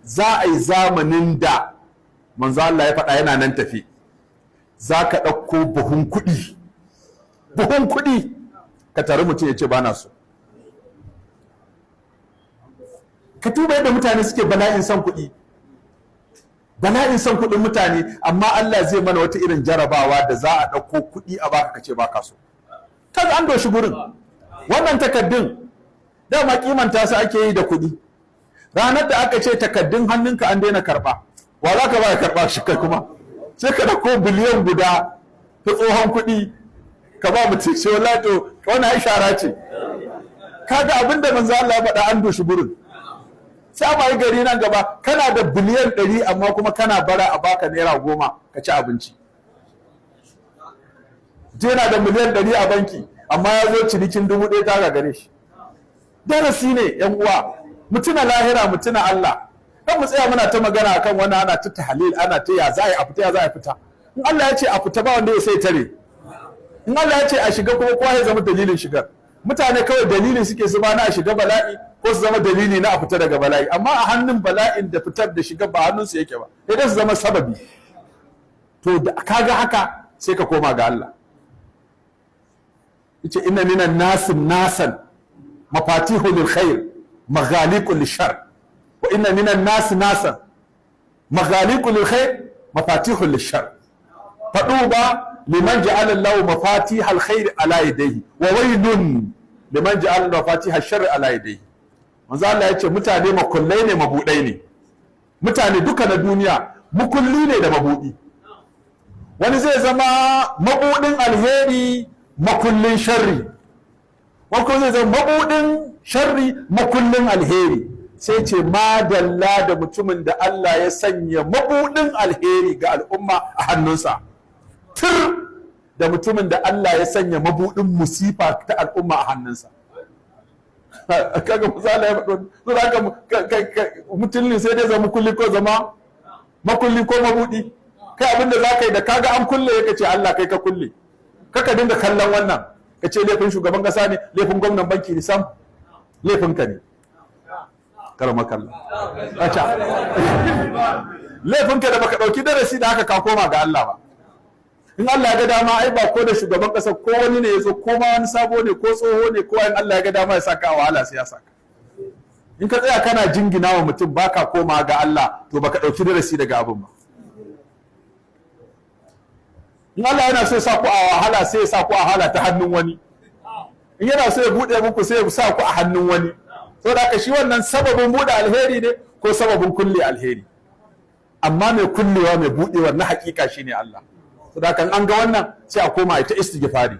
za a yi zamanin da manzo Allah ya faɗa yana nan tafi, za ka ɗauko buhun kuɗi ka tare mutum ya ce ba na so. Ka tuba yadda mutane suke bala'in son kuɗin mutane, amma Allah zai mana wata irin jarabawa da za a ɗauko kuɗi a baka kace baka so. Kaga an doshi gurin. Wannan takaddun dama kimanta su ake yi da kuɗi. Ranar da aka ce takaddun hannunka an daina karɓa, wa za ka ba ya karɓa shi kai kuma? Sai ka ɗauko biliyan guda ta tsohon kuɗi ka ba mutum ce wallahi to wannan ishara ce. Kaga abinda manzo Allah ya faɗa an doshi gurin. Sai ba yi gari nan gaba kana da biliyan 100 amma kuma kana bara a baka naira 10 ka ci abinci. Yana da miliyan 100 a banki amma ya zo cinikin 1000 ta gare shi. Darasi ne yan uwa, mutuna lahira mutuna Allah. Kan mu tsaya muna ta magana akan wani ana ta tahlil ana ta ya za a fita ya za a fita. In Allah ya ce a fita ba wanda ya sai tare. In Allah ya ce a shiga kuma kowa ya zama dalilin shigar. Mutane kawai dalilin suke su ba na a shiga bala'i ko su zama dalili na a fita daga bala'i, amma a hannun bala'in da fitar da shiga ba hannunsu yake ba, idan su zama sababi. To da kaga haka sai ka koma ga Allah. Yace inna minan nasan mafatihu lil khair maghaliqu lil shar wa inna minan nasan maghaliqu lil khair mafatihu lil shar. Fadu ba liman ja'ala Allahu mafatihal khair ala yadayhi wa waylun liman ja'ala mafatihal sharri ala yadayhi. Manzo Allah ya ce mutane makullai ne mabudai ne. Mutane duka na duniya makulli ne da mabudi. Wani zai zama mabudin alheri makullin sharri, wani zai zama mabudin sharri makullin alheri. Sai ce madalla da mutumin da Allah ya sanya mabudin alheri ga al'umma a hannunsa, tur da mutumin da Allah ya sanya mabudin musifa ta al'umma a hannunsa. Kaga misali ya faɗo zuwa haka mutum ne sai dai zama kulli ko zama makulli ko mabudi. Kai abinda za ka yi da kaga an kulle ya ce Allah kai ka kulle, kaka dinga kallon wannan ka ce laifin shugaban kasa ne, laifin gwamnan banki ne, sam laifinka ne karama kallon laifinka da baka ɗauki darasi da haka ka koma ga Allah ba. In Allah ya ga dama ai ba ko da shugaban kasa ko wani ne ya zo ko ma wani sabo ne ko tsoho ne ko in Allah ya ga dama ya saka a wahala sai ya saka. In ka tsaya kana jingina wa mutum baka koma ga Allah to baka ɗauki darasi daga abin ba. In Allah yana so ya sa ku a wahala sai ya sa ku a wahala ta hannun wani. In yana so ya buɗe muku sai ya sa ku a hannun wani. Saboda haka shi wannan sababin buɗe alheri ne ko sababin kulle alheri. Amma mai kullewa mai buɗewa na hakika shine Allah. Saboda haka an ga wannan sai a koma ita istighfari.